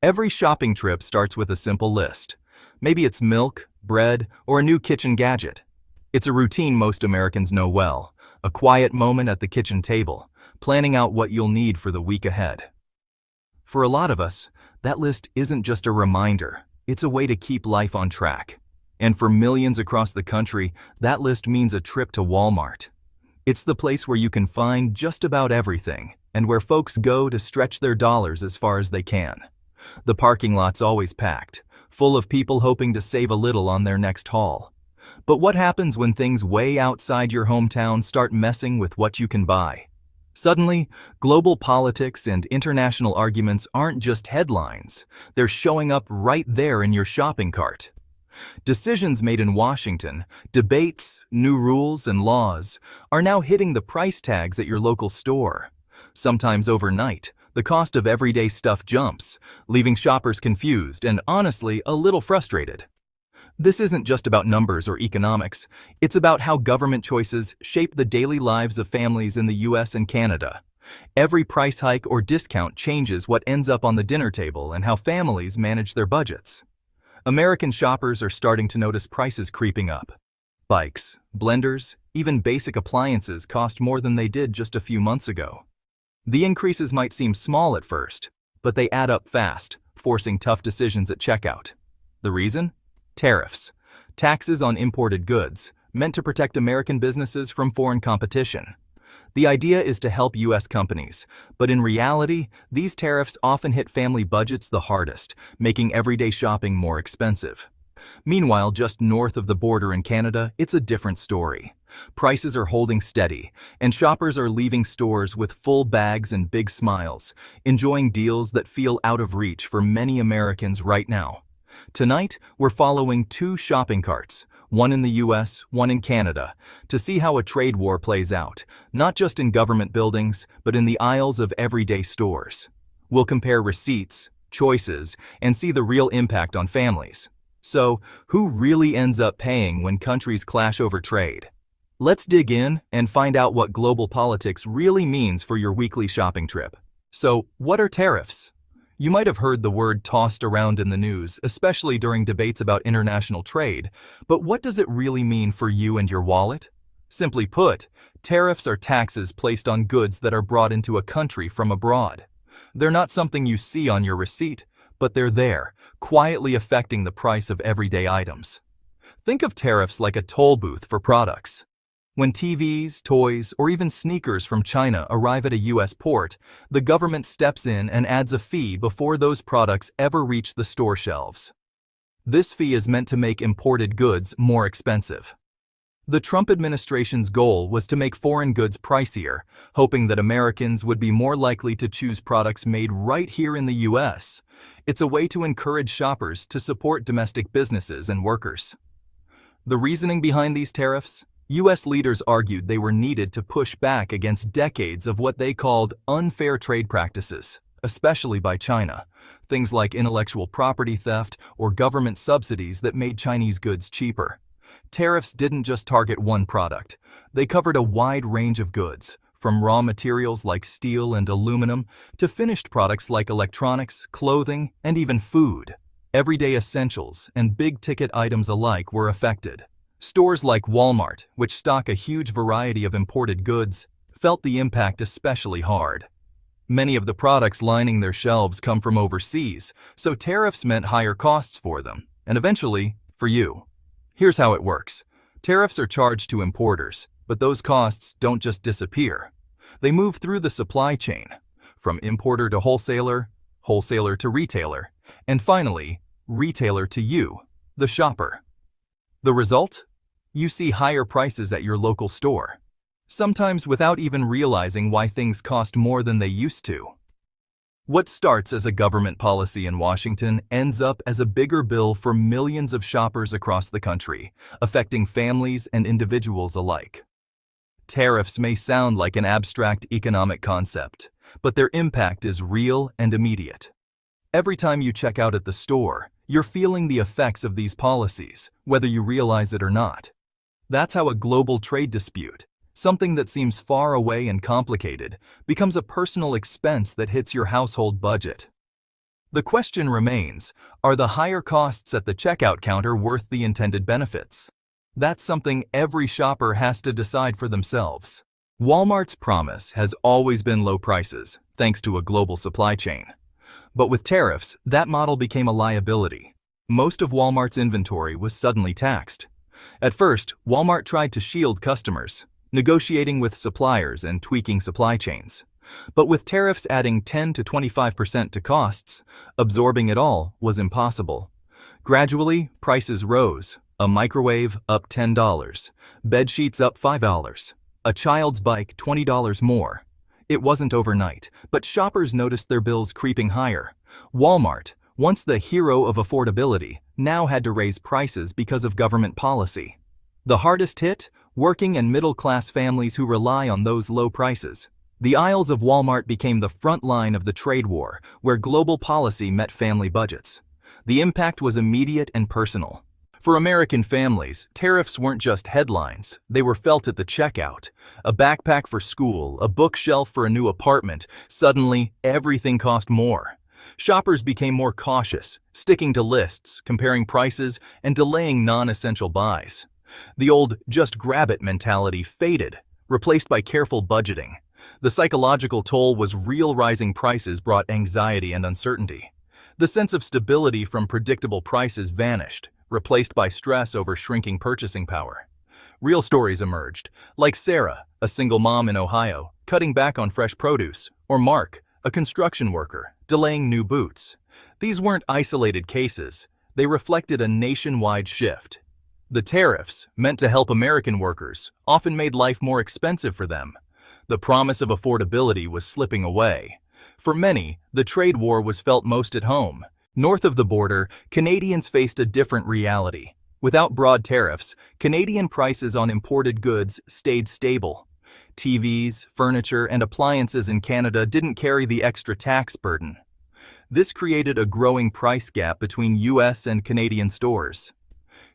Every shopping trip starts with a simple list. Maybe it's milk, bread, or a new kitchen gadget. It's a routine most Americans know well, a quiet moment at the kitchen table, planning out what you'll need for the week ahead. For a lot of us, that list isn't just a reminder, it's a way to keep life on track. And for millions across the country, that list means a trip to Walmart. It's the place where you can find just about everything, and where folks go to stretch their dollars as far as they can. The parking lot's always packed, full of people hoping to save a little on their next haul. But what happens when things way outside your hometown start messing with what you can buy? Suddenly, global politics and international arguments aren't just headlines, they're showing up right there in your shopping cart. Decisions made in Washington, debates, new rules, and laws are now hitting the price tags at your local store. Sometimes overnight, the cost of everyday stuff jumps, leaving shoppers confused and honestly a little frustrated. This isn't just about numbers or economics, it's about how government choices shape the daily lives of families in the US and Canada. Every price hike or discount changes what ends up on the dinner table and how families manage their budgets. American shoppers are starting to notice prices creeping up. Bikes, blenders, even basic appliances cost more than they did just a few months ago. The increases might seem small at first, but they add up fast, forcing tough decisions at checkout. The reason? Tariffs, taxes on imported goods, meant to protect American businesses from foreign competition. The idea is to help US companies, but in reality, these tariffs often hit family budgets the hardest, making everyday shopping more expensive. Meanwhile, just north of the border in Canada, it's a different story. Prices are holding steady, and shoppers are leaving stores with full bags and big smiles, enjoying deals that feel out of reach for many Americans right now. Tonight, we're following two shopping carts, one in the US, one in Canada, to see how a trade war plays out, not just in government buildings, but in the aisles of everyday stores. We'll compare receipts, choices, and see the real impact on families. So, who really ends up paying when countries clash over trade? Let's dig in and find out what global politics really means for your weekly shopping trip. So, what are tariffs? You might have heard the word tossed around in the news, especially during debates about international trade, but what does it really mean for you and your wallet? Simply put, tariffs are taxes placed on goods that are brought into a country from abroad. They're not something you see on your receipt, but they're there, quietly affecting the price of everyday items. Think of tariffs like a toll booth for products. When TVs, toys, or even sneakers from China arrive at a US port, the government steps in and adds a fee before those products ever reach the store shelves. This fee is meant to make imported goods more expensive. The Trump administration's goal was to make foreign goods pricier, hoping that Americans would be more likely to choose products made right here in the US. It's a way to encourage shoppers to support domestic businesses and workers. The reasoning behind these tariffs? US leaders argued they were needed to push back against decades of what they called unfair trade practices, especially by China, things like intellectual property theft or government subsidies that made Chinese goods cheaper. Tariffs didn't just target one product. They covered a wide range of goods, from raw materials like steel and aluminum to finished products like electronics, clothing, and even food. Everyday essentials and big-ticket items alike were affected. Stores like Walmart, which stock a huge variety of imported goods, felt the impact especially hard. Many of the products lining their shelves come from overseas, so tariffs meant higher costs for them, and eventually, for you. Here's how it works. Tariffs are charged to importers, but those costs don't just disappear. They move through the supply chain, from importer to wholesaler, wholesaler to retailer, and finally, retailer to you, the shopper. The result? You see higher prices at your local store, sometimes without even realizing why things cost more than they used to. What starts as a government policy in Washington ends up as a bigger bill for millions of shoppers across the country, affecting families and individuals alike. Tariffs may sound like an abstract economic concept, but their impact is real and immediate. Every time you check out at the store, you're feeling the effects of these policies, whether you realize it or not. That's how a global trade dispute, something that seems far away and complicated, becomes a personal expense that hits your household budget. The question remains, are the higher costs at the checkout counter worth the intended benefits? That's something every shopper has to decide for themselves. Walmart's promise has always been low prices, thanks to a global supply chain. But with tariffs, that model became a liability. Most of Walmart's inventory was suddenly taxed. At first, Walmart tried to shield customers, negotiating with suppliers and tweaking supply chains. But with tariffs adding 10 to 25% to costs, absorbing it all was impossible. Gradually, prices rose. A microwave up $10, bed sheets up $5, a child's bike $20 more. It wasn't overnight, but shoppers noticed their bills creeping higher. Walmart, once the hero of affordability, now had to raise prices because of government policy. The hardest hit? Working and middle-class families who rely on those low prices. The aisles of Walmart became the front line of the trade war, where global policy met family budgets. The impact was immediate and personal. For American families, tariffs weren't just headlines, they were felt at the checkout. A backpack for school, a bookshelf for a new apartment, suddenly everything cost more. Shoppers became more cautious, sticking to lists, comparing prices, and delaying non-essential buys. The old just grab it mentality faded, replaced by careful budgeting. The psychological toll was real. Rising prices brought anxiety and uncertainty. The sense of stability from predictable prices vanished, replaced by stress over shrinking purchasing power. Real stories emerged, like Sarah, a single mom in Ohio, cutting back on fresh produce, or Mark, a construction worker, delaying new boots. These weren't isolated cases, they reflected a nationwide shift. The tariffs, meant to help American workers, often made life more expensive for them. The promise of affordability was slipping away. For many, the trade war was felt most at home. North of the border, Canadians faced a different reality. Without broad tariffs, Canadian prices on imported goods stayed stable. TVs, furniture, and appliances in Canada didn't carry the extra tax burden. This created a growing price gap between US and Canadian stores.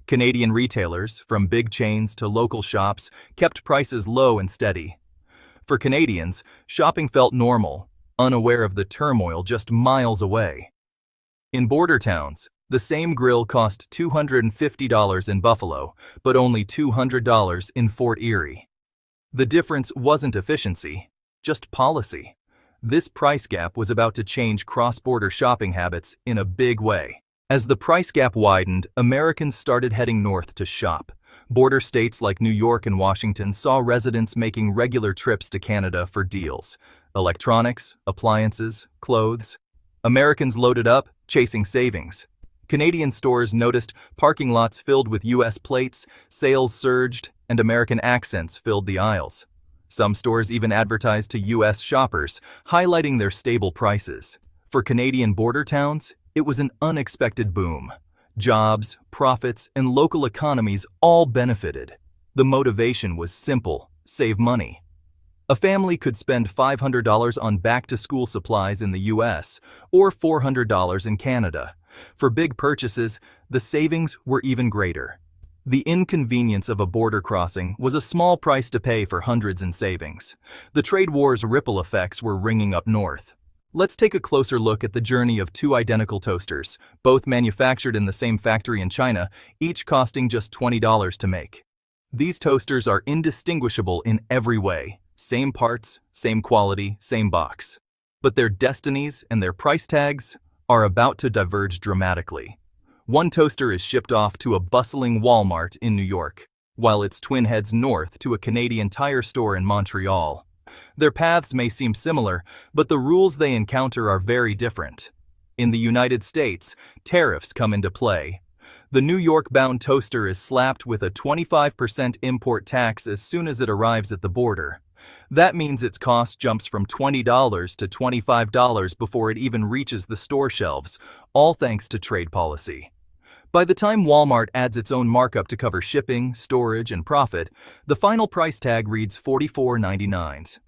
Canadian retailers, from big chains to local shops, kept prices low and steady. For Canadians, shopping felt normal, unaware of the turmoil just miles away. In border towns, the same grill cost $250 in Buffalo, but only $200 in Fort Erie. The difference wasn't efficiency, just policy. This price gap was about to change cross-border shopping habits in a big way. As the price gap widened, Americans started heading north to shop. Border states like New York and Washington saw residents making regular trips to Canada for deals. Electronics, appliances, clothes. Americans loaded up, chasing savings. Canadian stores noticed parking lots filled with US plates, sales surged, and American accents filled the aisles. Some stores even advertised to US shoppers, highlighting their stable prices. For Canadian border towns, it was an unexpected boom. Jobs, profits, and local economies all benefited. The motivation was simple: save money. A family could spend $500 on back-to-school supplies in the US or $400 in Canada. For big purchases, the savings were even greater. The inconvenience of a border crossing was a small price to pay for hundreds in savings. The trade war's ripple effects were ringing up north. Let's take a closer look at the journey of two identical toasters, both manufactured in the same factory in China, each costing just $20 to make. These toasters are indistinguishable in every way. Same parts, same quality, same box. But their destinies and their price tags are about to diverge dramatically. One toaster is shipped off to a bustling Walmart in New York, while its twin heads north to a Canadian tire store in Montreal. Their paths may seem similar, but the rules they encounter are very different. In the United States, tariffs come into play. The New York-bound toaster is slapped with a 25% import tax as soon as it arrives at the border. That means its cost jumps from $20 to $25 before it even reaches the store shelves, all thanks to trade policy. By the time Walmart adds its own markup to cover shipping, storage, and profit, the final price tag reads $44.99.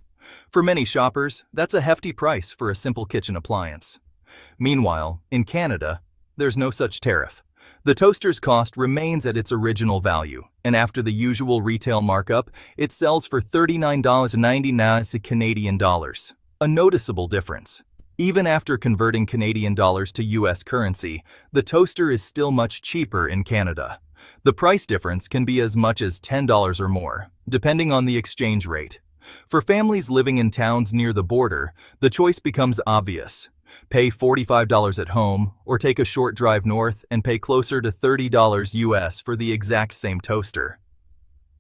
For many shoppers, that's a hefty price for a simple kitchen appliance. Meanwhile, in Canada, there's no such tariff. The toaster's cost remains at its original value, and after the usual retail markup, it sells for $39.99 Canadian dollars. A noticeable difference. Even after converting Canadian dollars to US currency, the toaster is still much cheaper in Canada. The price difference can be as much as $10 or more, depending on the exchange rate. For families living in towns near the border, the choice becomes obvious. Pay $45 at home, or take a short drive north and pay closer to $30 US for the exact same toaster.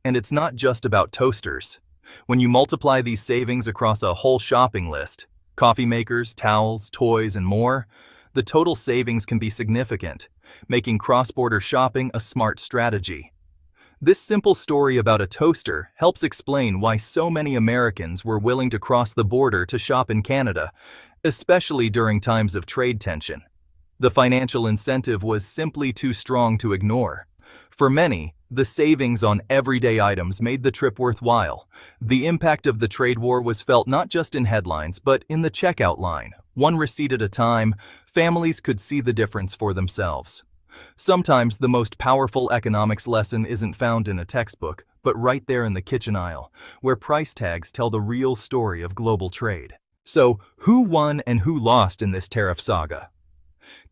And it's not just about toasters. When you multiply these savings across a whole shopping list, coffee makers, towels, toys, and more, the total savings can be significant, making cross-border shopping a smart strategy. This simple story about a toaster helps explain why so many Americans were willing to cross the border to shop in Canada, especially during times of trade tension. The financial incentive was simply too strong to ignore. For many, the savings on everyday items made the trip worthwhile. The impact of the trade war was felt not just in headlines, but in the checkout line. One receipt at a time, families could see the difference for themselves. Sometimes the most powerful economics lesson isn't found in a textbook, but right there in the kitchen aisle, where price tags tell the real story of global trade. So, who won and who lost in this tariff saga?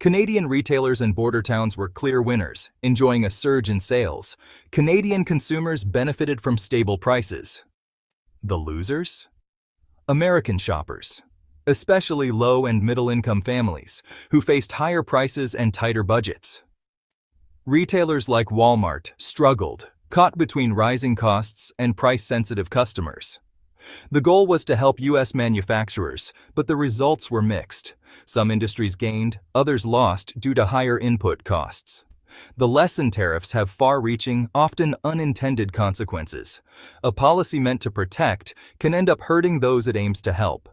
Canadian retailers and border towns were clear winners, enjoying a surge in sales. Canadian consumers benefited from stable prices. The losers? American shoppers, especially low- and middle-income families, who faced higher prices and tighter budgets. Retailers like Walmart struggled, caught between rising costs and price-sensitive customers. The goal was to help U.S. manufacturers, but the results were mixed. Some industries gained, others lost due to higher input costs. The lesson: tariffs have far-reaching, often unintended consequences. A policy meant to protect can end up hurting those it aims to help.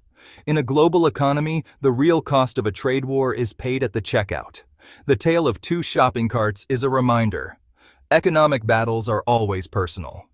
In a global economy, the real cost of a trade war is paid at the checkout. The tale of two shopping carts is a reminder. Economic battles are always personal.